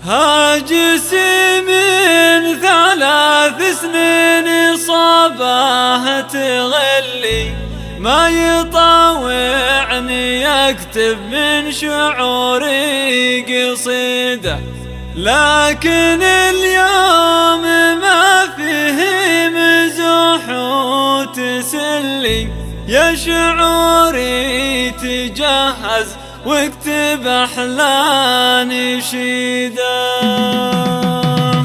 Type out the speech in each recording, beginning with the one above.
هاجس من 3 سنين صباه تغلي، ما يطاوعني يكتب من شعوري قصيدة، لكن اليوم ما فيه مزح وتسلي، يا شعوري تجهز واكتب أحلى نشيدة.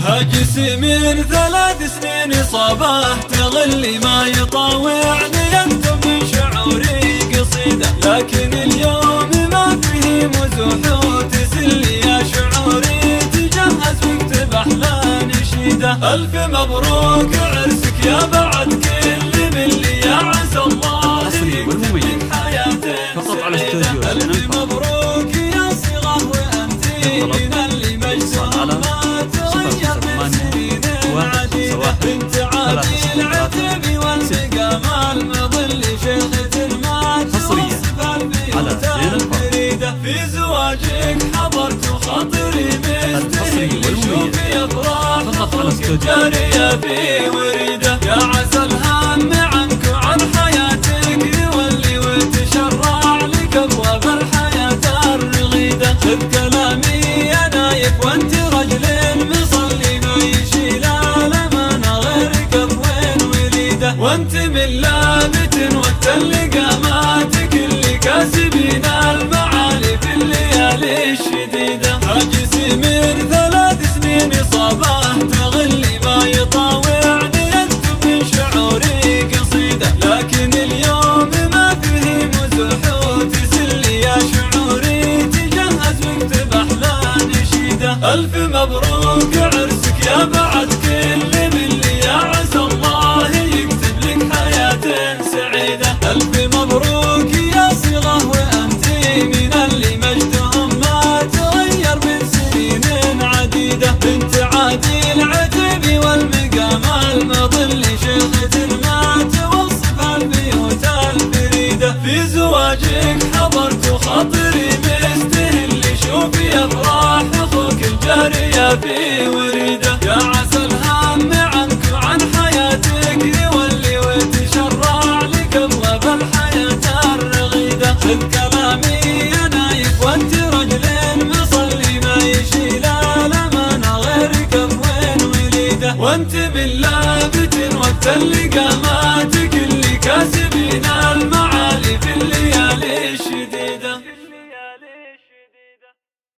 هاجس من 3 سنين صباه تغلي، ما يطاوعني يكتب من شعوري قصيدة، لكن اليوم ما فيه مزح وتسلي، يا شعوري تجهز واكتب أحلى نشيدة. ألف مبروك عرسك يا بعد كل ملي، يا عسى الله يكتب لك حياتك سعيدة. ألف مبروك يا صغار وأنتي من اللي مجدها ما تغير من سنين عديدة، بنت عادي العتب والمقام المظل، شيخة ما توصف البيوت الفريدة. في زواجك حضرت وخاطري مستهل، شوفي أفراح أخوك جارية في وريدة، يا عسى الهم عنك وعن حياتك يولي وتشرع لك أبواب الحياة الرغيدة. خذ كلامي يا نايف وانت رجل مصلي، ما يشيل الأمانة غيرك بوين وليدة، وانت من لابت وقت اللقاماتك اللي كاسبين المعالي في الليالي الشديدة. هاجس من 3 سنين صباه تغلي، ما يطاوعني يكتب من شعوري قصيدة، لكن اليوم ما فيه مزح وتسلي، يا شعوري تجهز واكتب أحلى نشيدة. ألف مبروك عرسك يا بعد كل ملي، يا عسى الله يكتب لك حياة سعيدة. ألف مبروك يا صغاه وأنتي من اللي مجدهم ما تغير من سنين عديدة، بنت عادي العتب والمقام المظل، شيخة ما توصف البيوت الفريدة. في زواجك حضرت وخاطري مستهل، شوفي أفراح أخوك الجارية في وريدة، يا عسى الهم عنك وعن حياتك يولي وتشرع لك أبواب الحياة الرغيدة. خذ كلامي يا نايف وانت رجل مصلي، ما يشيل الأمانة غيرك بوين وليدة، وانت باللابت وقت اللقاماتك اللي كاسبين